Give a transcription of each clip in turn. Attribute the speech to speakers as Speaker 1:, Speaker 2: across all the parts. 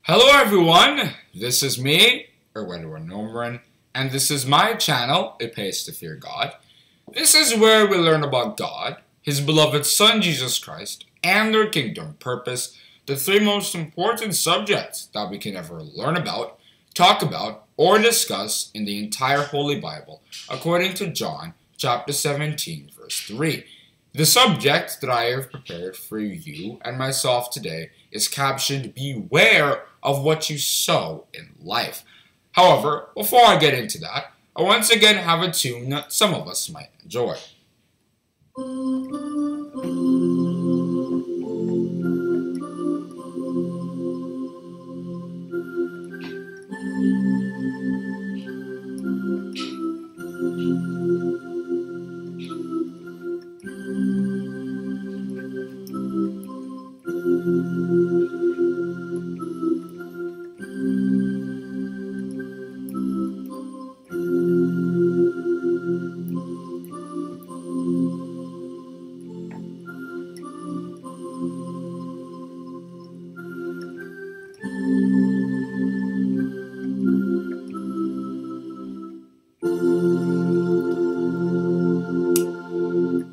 Speaker 1: Hello everyone, this is me, Ewaenruwa Nomaren, and this is my channel, It Pays to Fear God. This is where we learn about God, His beloved Son Jesus Christ, and their kingdom purpose, the three most important subjects that we can ever learn about, talk about, or discuss in the entire Holy Bible, according to John chapter 17, verse 3. The subject that I have prepared for you and myself today is captioned, Beware of what you sow in life. However, before I get into that, I once again have a tune that some of us might enjoy.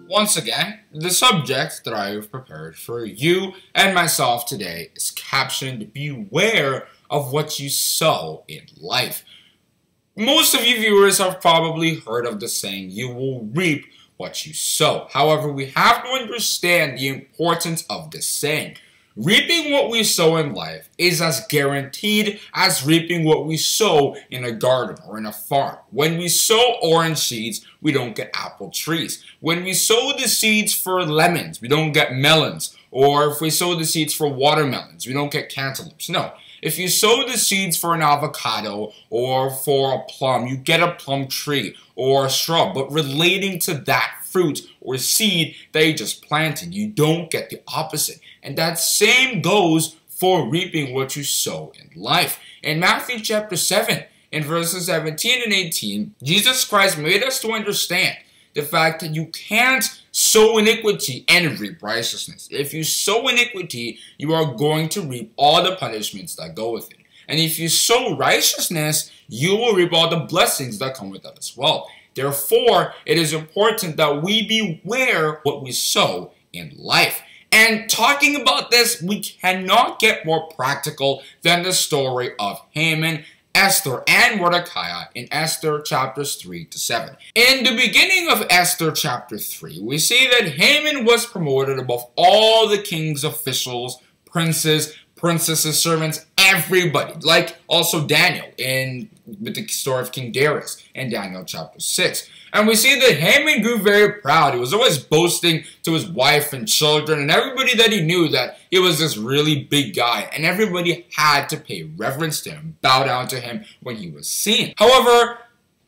Speaker 1: Once again, the subject that I have prepared for you and myself today is captioned, Beware of what you sow in life. Most of you viewers have probably heard of the saying, you will reap what you sow. However, we have to understand the importance of this saying. Reaping what we sow in life is as guaranteed as reaping what we sow in a garden or in a farm. When we sow orange seeds, we don't get apple trees. When we sow the seeds for lemons, we don't get melons. Or if we sow the seeds for watermelons, we don't get cantaloupes. No. If you sow the seeds for an avocado or for a plum, you get a plum tree or a shrub. But relating to that fruit or seed that you just planted, you don't get the opposite. And that same goes for reaping what you sow in life. In Matthew chapter 7, in verses 17 and 18, Jesus Christ made us to understand the fact that you can't sow iniquity and reap righteousness. If you sow iniquity, you are going to reap all the punishments that go with it. And if you sow righteousness, you will reap all the blessings that come with that as well. Therefore, it is important that we beware what we sow in life. And talking about this, we cannot get more practical than the story of Haman, Esther, and Mordecai in Esther chapters 3 to 7. In the beginning of Esther chapter 3, we see that Haman was promoted above all the king's officials, princes, princesses, servants, everybody. Like also Daniel with the story of King Darius in Daniel chapter 6. And we see that Haman grew very proud. He was always boasting to his wife and children and everybody that he knew that he was this really big guy. And everybody had to pay reverence to him, bow down to him when he was seen. However,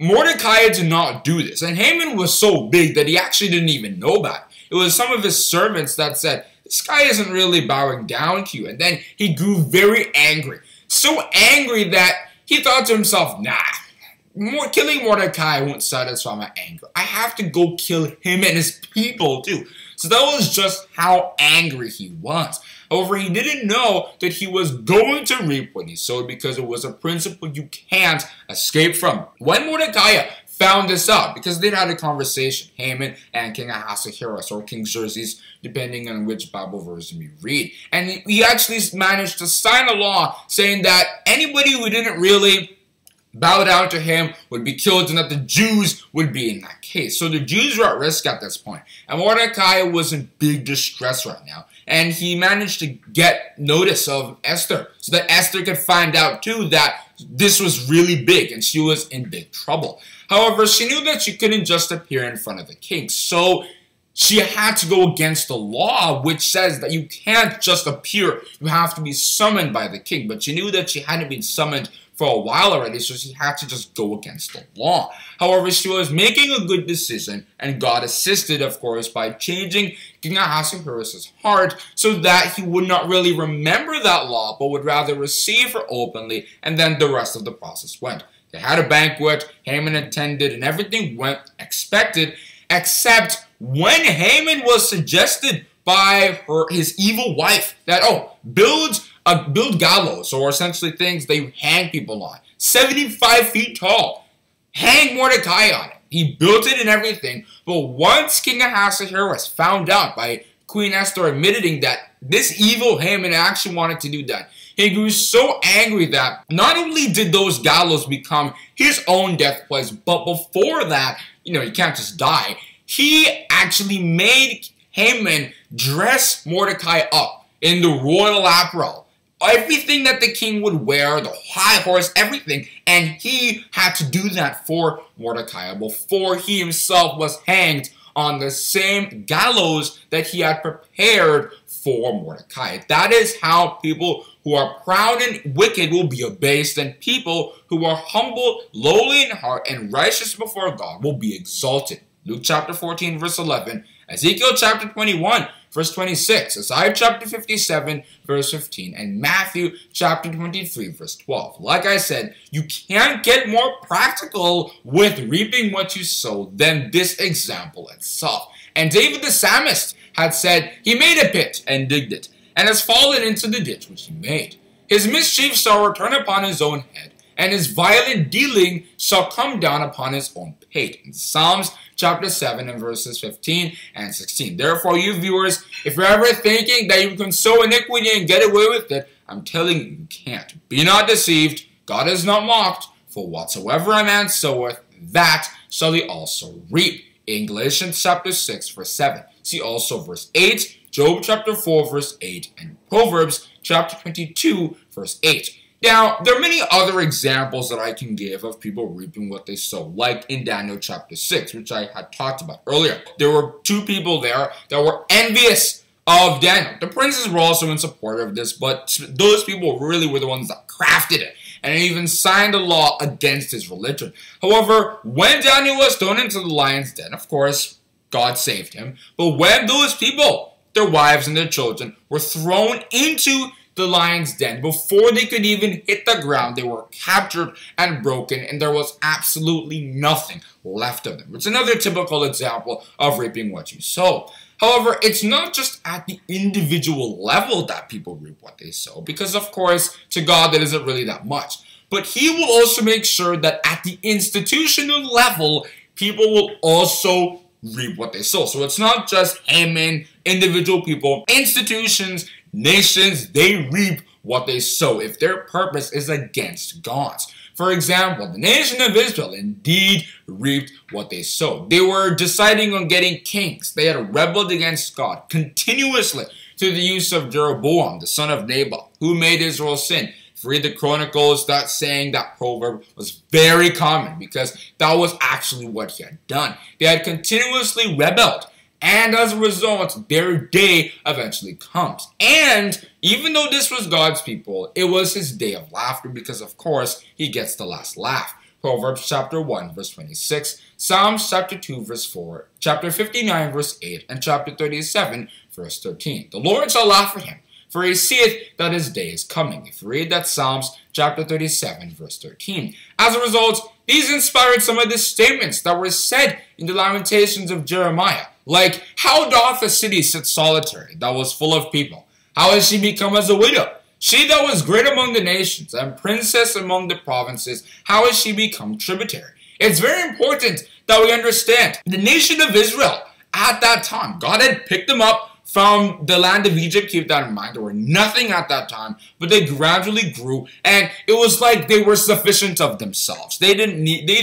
Speaker 1: Mordecai did not do this. And Haman was so big that he actually didn't even know about it. It was some of his servants that said, this guy isn't really bowing down to you. And then he grew very angry. So angry that he thought to himself, nah. Killing Mordecai won't satisfy my anger. I have to go kill him and his people too. So that was just how angry he was. However, he didn't know that he was going to reap what he sowed because it was a principle you can't escape from. When Mordecai found this out, because they'd had a conversation, Haman and King Ahasuerus, or King Xerxes, depending on which Bible version you read. And he actually managed to sign a law saying that anybody who didn't really bow down to him would be killed, and that the Jews would be in that case. So the Jews were at risk at this point. And Mordecai was in big distress right now. And he managed to get notice of Esther, so that Esther could find out too that this was really big and she was in big trouble. However, she knew that she couldn't just appear in front of the king. So she had to go against the law, which says that you can't just appear. You have to be summoned by the king. But she knew that she hadn't been summoned for a while already, so she had to just go against the law. However, she was making a good decision, and God assisted, of course, by changing King Ahasuerus' heart so that he would not really remember that law, but would rather receive her openly, and then the rest of the process went. They had a banquet, Haman attended, and everything went expected, except when Haman was suggested by his evil wife that, build build gallows, or essentially things they hang people on. 75 feet tall. Hang Mordecai on it. He built it and everything. But once King Ahasuerus found out by Queen Esther admitting that this evil Haman actually wanted to do that, he grew so angry that not only did those gallows become his own death place, but before that, you can't just die. He actually made Haman dress Mordecai up in the royal apparel. Everything that the king would wear, the high horse, everything. And he had to do that for Mordecai before he himself was hanged on the same gallows that he had prepared for Mordecai. That is how people who are proud and wicked will be abased, and people who are humble, lowly in heart, and righteous before God will be exalted. Luke chapter 14, verse 11, Ezekiel chapter 21, verse 26, Isaiah chapter 57, verse 15, and Matthew chapter 23, verse 12. Like I said, you can't get more practical with reaping what you sow than this example itself. And David the psalmist had said, he made a pit and digged it, and has fallen into the ditch which he made. His mischief shall return upon his own head, and his violent dealing shall come down upon his own pate. In Psalms chapter 7 and verses 15 and 16. Therefore, you viewers, if you're ever thinking that you can sow iniquity and get away with it, I'm telling you can't. Be not deceived. God is not mocked. For whatsoever a man soweth, that shall he also reap. In Galatians chapter 6, verse 7. See also verse 8, Job chapter 4, verse 8, and Proverbs chapter 22, verse 8. Now, there are many other examples that I can give of people reaping what they sow, like in Daniel chapter 6, which I had talked about earlier. There were two people there that were envious of Daniel. The princes were also in support of this, but those people really were the ones that crafted it and even signed a law against his religion. However, when Daniel was thrown into the lion's den, of course, God saved him. But when those people, their wives and their children, were thrown into the lion's den, before they could even hit the ground, they were captured and broken, and there was absolutely nothing left of them. It's another typical example of reaping what you sow. However, it's not just at the individual level that people reap what they sow, because of course, to God, that isn't really that much. But he will also make sure that at the institutional level, people will also reap what they sow. So it's not just Haman, individual people, institutions, nations, they reap what they sow if their purpose is against God's. For example, the nation of Israel indeed reaped what they sowed. They were deciding on getting kings. They had rebelled against God continuously through the use of Jeroboam, the son of Naboth, who made Israel sin. If you read the Chronicles, that saying, that proverb was very common because that was actually what he had done. They had continuously rebelled. And as a result, their day eventually comes. And even though this was God's people, it was his day of laughter because, of course, he gets the last laugh. Proverbs chapter 1, verse 26, Psalms chapter 2, verse 4, chapter 59, verse 8, and chapter 37, verse 13. The Lord shall laugh at him, for he seeth that his day is coming. If you read that Psalms chapter 37, verse 13. As a result, these inspired some of the statements that were said in the Lamentations of Jeremiah. Like, how doth a city sit solitary, that was full of people? How has she become as a widow? She that was great among the nations, and princess among the provinces, how has she become tributary? It's very important that we understand the nation of Israel at that time, God had picked them up from the land of Egypt. Keep that in mind. There were nothing at that time, but they gradually grew, and it was like they were sufficient of themselves. They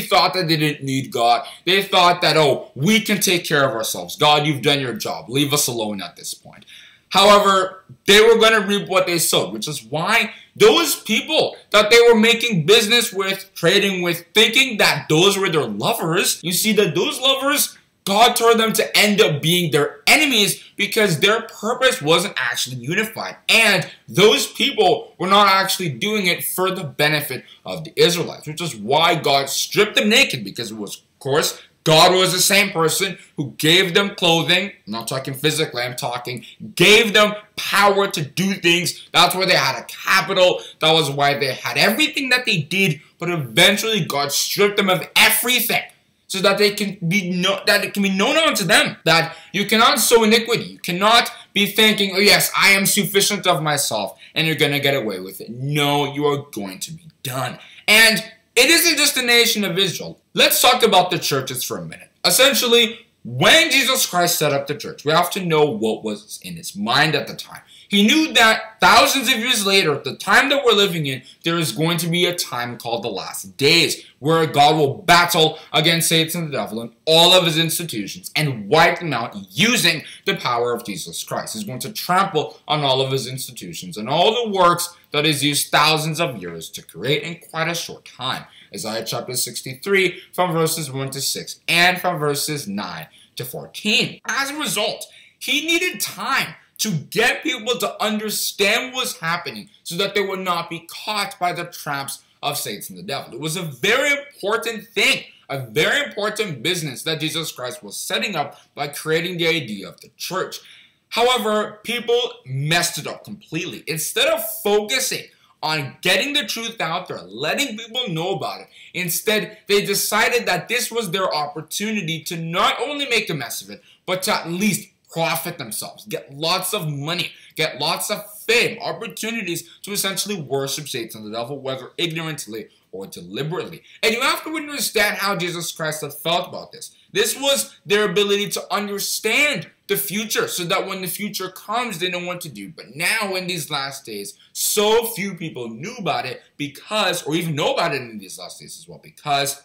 Speaker 1: thought that they didn't need God. They thought that, oh, we can take care of ourselves. God, you've done your job. Leave us alone at this point. However, they were going to reap what they sowed, which is why those people that they were making business with, trading with, thinking that those were their lovers, you see that those lovers, God told them to end up being their enemies because their purpose wasn't actually unified. And those people were not actually doing it for the benefit of the Israelites, which is why God stripped them naked, because it was, of course, God was the same person who gave them clothing. I'm not talking physically, I'm talking gave them power to do things. That's why they had a capital. That was why they had everything that they did. But eventually God stripped them of everything, so that it can be known unto them that you cannot sow iniquity. You cannot be thinking, oh yes, I am sufficient of myself, and you're going to get away with it. No, you are going to be done. And it isn't just the nation of Israel. Let's talk about the churches for a minute. Essentially, when Jesus Christ set up the church, we have to know what was in his mind at the time. He knew that thousands of years later, at the time that we're living in, there is going to be a time called the last days, where God will battle against Satan and the devil and all of his institutions and wipe them out using the power of Jesus Christ. He's going to trample on all of his institutions and all the works that he's used thousands of years to create in quite a short time. Isaiah chapter 63 from verses 1 to 6 and from verses 9 to 14. As a result, he needed time to get people to understand what was happening so that they would not be caught by the traps of Satan the devil. It was a very important thing, a very important business that Jesus Christ was setting up by creating the idea of the church. However, people messed it up completely. Instead of focusing on getting the truth out there, letting people know about it, instead they decided that this was their opportunity to not only make a mess of it, but to at least profit themselves, get lots of money, get lots of fame, opportunities to essentially worship Satan the devil, whether ignorantly or deliberately. And you have to understand how Jesus Christ had felt about this. This was their ability to understand the future so that when the future comes, they know what to do. But now in these last days, so few people knew about it because, or even know about it in these last days as well, because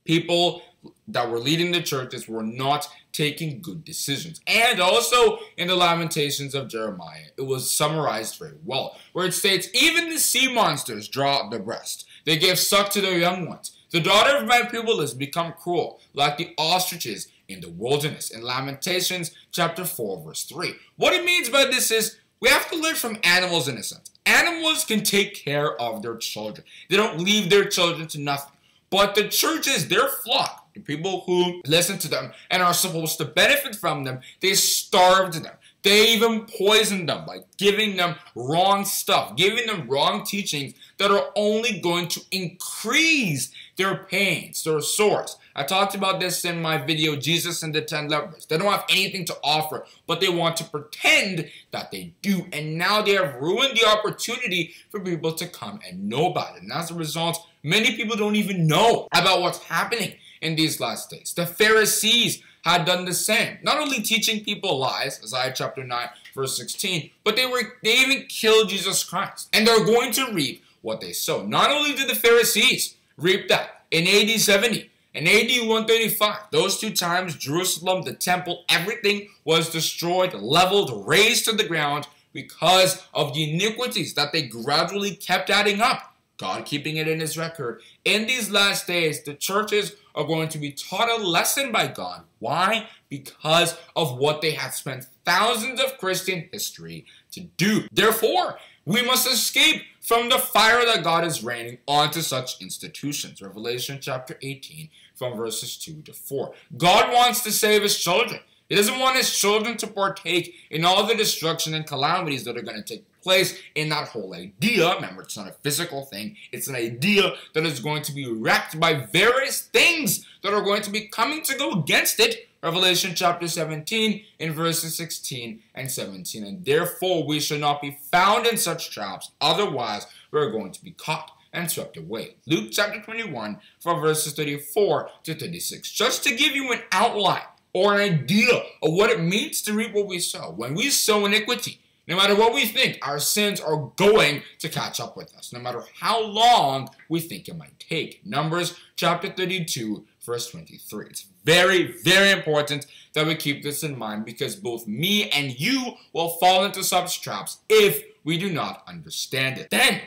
Speaker 1: people that were leading the churches were not taking good decisions. And also in the Lamentations of Jeremiah, it was summarized very well, where it states, even the sea monsters draw out their breast. They give suck to their young ones. The daughter of my people has become cruel, like the ostriches in the wilderness. In Lamentations chapter 4, verse 3. What it means by this is, we have to learn from animals in a sense. Animals can take care of their children. They don't leave their children to nothing. But the churches, their flock, the people who listen to them and are supposed to benefit from them, they starved them. They even poisoned them by giving them wrong stuff, giving them wrong teachings that are only going to increase their pains, their sores. I talked about this in my video, Jesus and the 10 Lepers. They don't have anything to offer, but they want to pretend that they do. And now they have ruined the opportunity for people to come and know about it. And as a result, many people don't even know about what's happening in these last days. The Pharisees had done the same, not only teaching people lies, Isaiah chapter 9, verse 16, but they even killed Jesus Christ. And they're going to reap what they sow. Not only did the Pharisees reap that in AD 70, in AD 135, those two times, Jerusalem, the temple, everything was destroyed, leveled, razed to the ground because of the iniquities that they gradually kept adding up. God keeping it in his record. In these last days, the churches are going to be taught a lesson by God. Why? Because of what they had spent thousands of Christian history to do. Therefore, we must escape from the fire that God is raining onto such institutions. Revelation chapter 18 from verses 2 to 4. God wants to save his children. He doesn't want his children to partake in all the destruction and calamities that are going to take place in that whole idea. Remember, it's not a physical thing. It's an idea that is going to be wrecked by various things that are going to be coming to go against it. Revelation chapter 17 in verses 16 and 17. And therefore, we should not be found in such traps. Otherwise, we're going to be caught and swept away. Luke chapter 21 from verses 34 to 36. Just to give you an outline or an idea of what it means to reap what we sow. When we sow iniquity, no matter what we think, our sins are going to catch up with us, no matter how long we think it might take. Numbers chapter 32, verse 23. It's very, very important that we keep this in mind because both me and you will fall into such traps if we do not understand it. Then,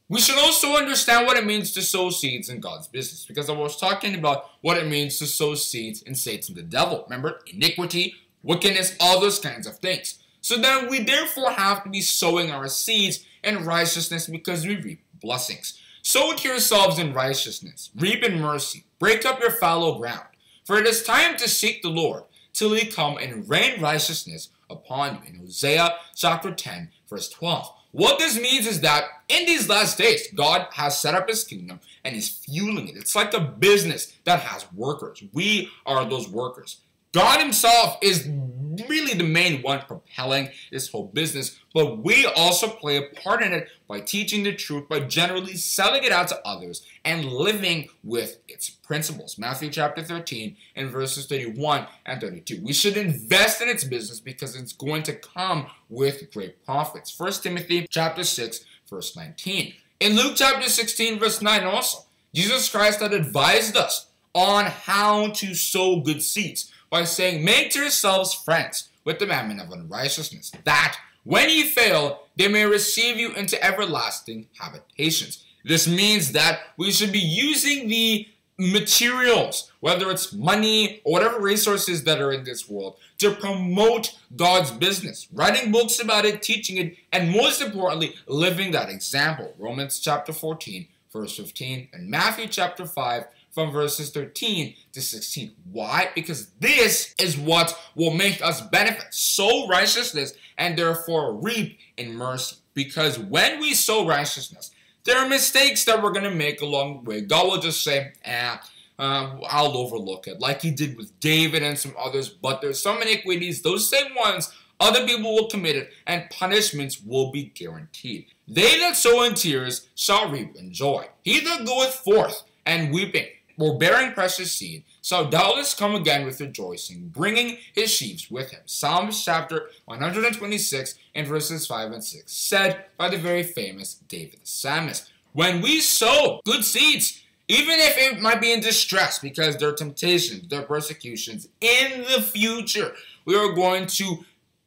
Speaker 1: we should also understand what it means to sow seeds in God's business, because I was talking about what it means to sow seeds in Satan the devil. Remember, iniquity, wickedness, all those kinds of things. So then we therefore have to be sowing our seeds in righteousness because we reap blessings. Sow to yourselves in righteousness, reap in mercy, break up your fallow ground. For it is time to seek the Lord till he come and rain righteousness upon you. In Hosea chapter 10, verse 12. What this means is that in these last days, God has set up his kingdom and is fueling it. It's like a business that has workers. We are those workers. God himself is really the main one propelling this whole business, but we also play a part in it by teaching the truth, by generally selling it out to others and living with its principles. Matthew chapter 13 and verses 31 and 32. We should invest in its business because it's going to come with great profits. 1 Timothy chapter 6 verse 19. In Luke chapter 16 verse 9 also, Jesus Christ had advised us on how to sow good seeds by saying, make to yourselves friends with the mammon of unrighteousness, that when ye fail, they may receive you into everlasting habitations. This means that we should be using the materials, whether it's money or whatever resources that are in this world, to promote God's business, writing books about it, teaching it, and most importantly, living that example. Romans chapter 14, verse 15, and Matthew chapter 5, from verses 13 to 16. Why? Because this is what will make us benefit, sow righteousness, and therefore reap in mercy. Because when we sow righteousness, there are mistakes that we're going to make along the way. God will just say, I'll overlook it, like he did with David and some others. But there's some iniquities, those same ones, other people will commit it, and punishments will be guaranteed. They that sow in tears shall reap in joy. He that goeth forth and weeping, or bearing precious seed, shall doubtless come again with rejoicing, bringing his sheaves with him. Psalms chapter 126 and verses 5 and 6, said by the very famous David the psalmist. When we sow good seeds, even if it might be in distress because there are temptations, there are persecutions in the future, we are going to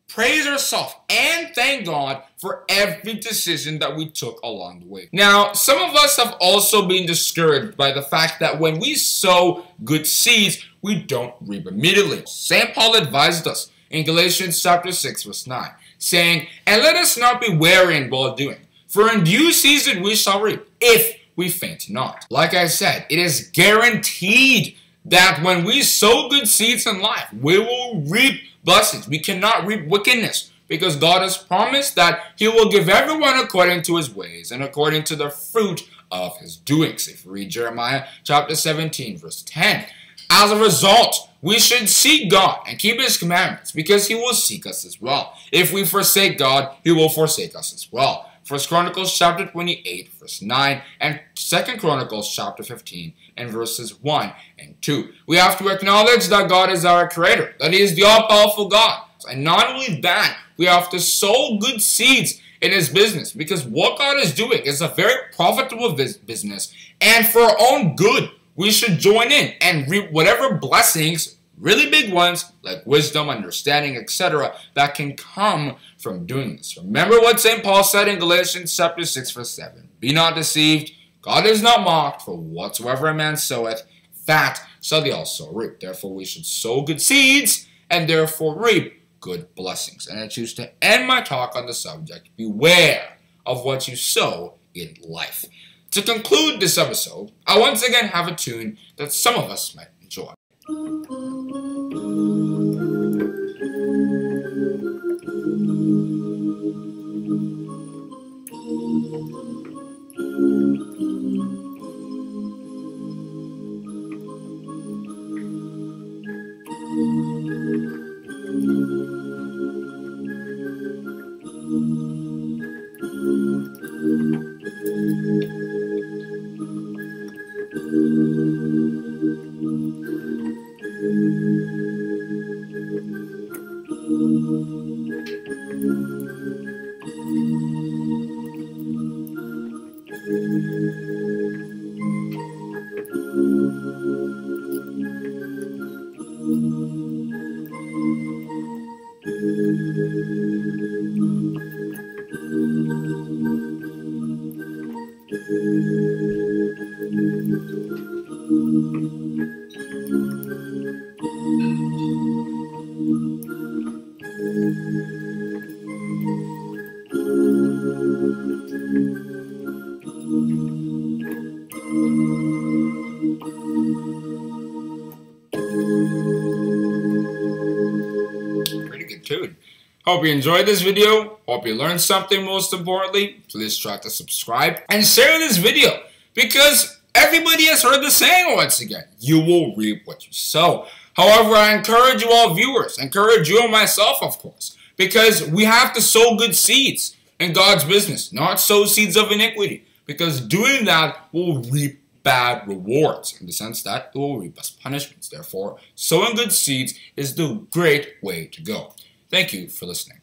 Speaker 1: praise ourselves and thank God for every decision that we took along the way. Now, some of us have also been discouraged by the fact that when we sow good seeds, we don't reap immediately. St. Paul advised us in Galatians chapter 6 verse 9, saying, and let us not be weary in well doing, for in due season we shall reap, if we faint not. Like I said, it is guaranteed that when we sow good seeds in life, we will reap blessings. We cannot reap wickedness, because God has promised that he will give everyone according to his ways and according to the fruit of his doings. If you read Jeremiah chapter 17 verse 10. As a result, we should seek God and keep his commandments, because he will seek us as well. If we forsake God, he will forsake us as well. 1 Chronicles chapter 28 verse 9 and 2 Chronicles chapter 15 and verses 1 and 2. We have to acknowledge that God is our creator, that he is the all-powerful God. And not only that, we have to sow good seeds in his business, because what God is doing is a very profitable business, and for our own good, we should join in and reap whatever blessings, really big ones, like wisdom, understanding, etc., that can come from doing this. Remember what St. Paul said in Galatians chapter 6 verse 7. Be not deceived, God is not mocked, for whatsoever a man soweth, that shall he also reap. Therefore we should sow good seeds, and therefore reap good blessings. And I choose to end my talk on the subject, beware of what you sow in life. To conclude this episode, I once again have a tune that some of us might enjoy. Pretty good tune. Hope you enjoyed this video. Hope you learned something. Most importantly, please try to subscribe and share this video, because everybody has heard the saying once again, you will reap what you sow. However, I encourage you all viewers, encourage you and myself, of course, because we have to sow good seeds in God's business, not sow seeds of iniquity, because doing that will reap bad rewards in the sense that it will reap us punishments. Therefore, sowing good seeds is the great way to go. Thank you for listening.